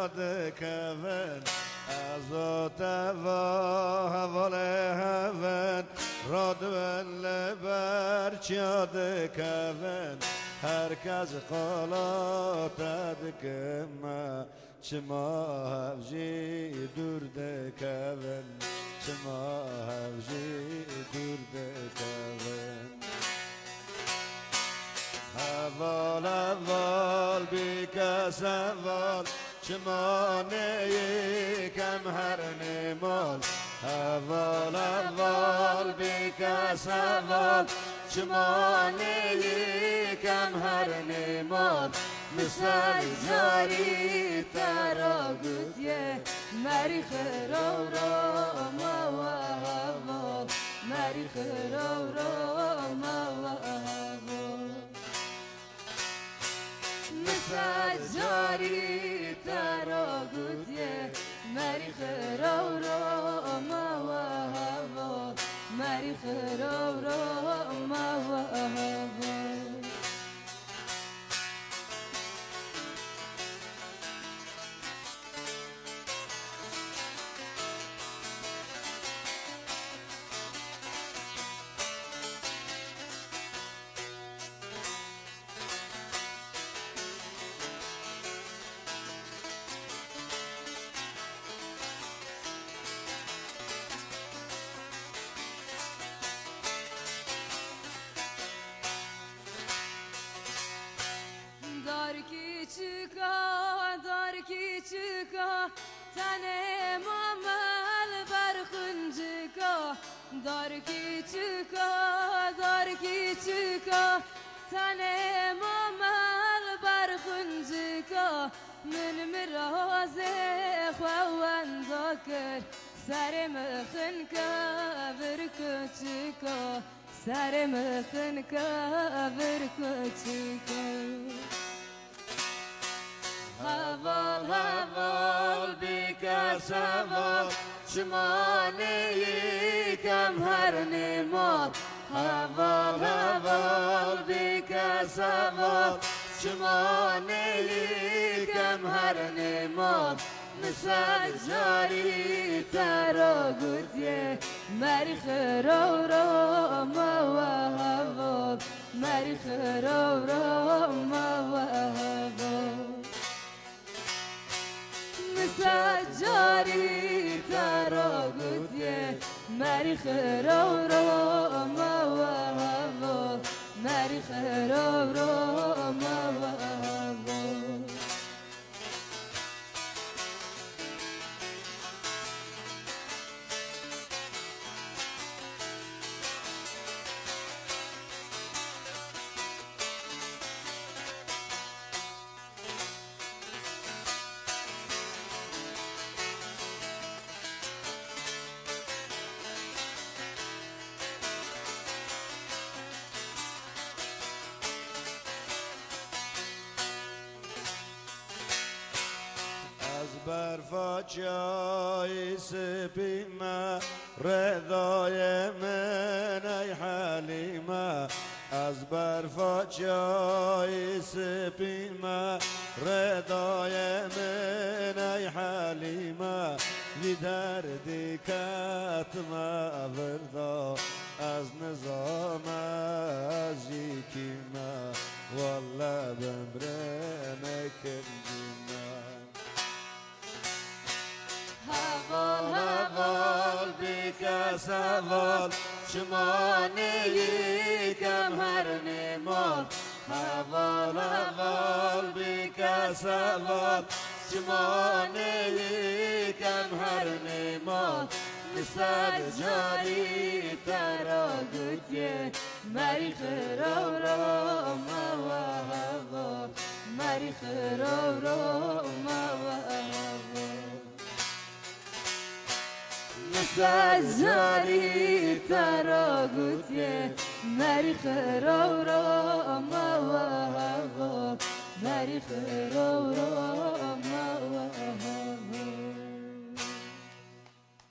دكفن أزوت وهوله هفن رادون لبرچیا دكفن herkes قلات دكما شما هفجي دور دكفن شما هفجي دور دكفن هوال هوال بیکس هوال شما نیکم هر نمال هوال هوال بیکس هوال شما نیکم هر نمال مثل جاری تراغوتیه مری خرو را ما و هوال مری خرو را ما و هوال مثل جاری تراغوتیه مری خرو را ما و هوال مری خرو را ما و هوال dar küçüka tane mamal barkıncıka dar küçüka tane mamal barkıncıka من مرازه خوان ذاكر سرم خنكا بركتشكا سرم خنكا بركتشكا هوال هوال بیکس هوال شما نیکم هر نمال هوال هوال بیکس هوال شما نیکم هر نمال مثل جاری تراغوتیه مری خرو را ما و هوال مری خرو را ما و هوال سجاری تراغوتیه مری خرو را ما و هوال مری خرو را ما و هوال برفا جای سپیمه ردای من ای حلیمه از برفا جای سپیمه ردای من ای حلیمه وی دردی کتمه وردا از نظام از یکیمه والله بمره نکردیمه هوال هوال بیکس هوال شما نیکم هر نمال هوال هوال بیکس هوال شما نیکم هر نمال مثل جاری تراغوتیه مری خرو را ما و هوال مری خرو را ما و هوال مثل جاری تراغوتیه مری خرو را ما و هوال مری خرو را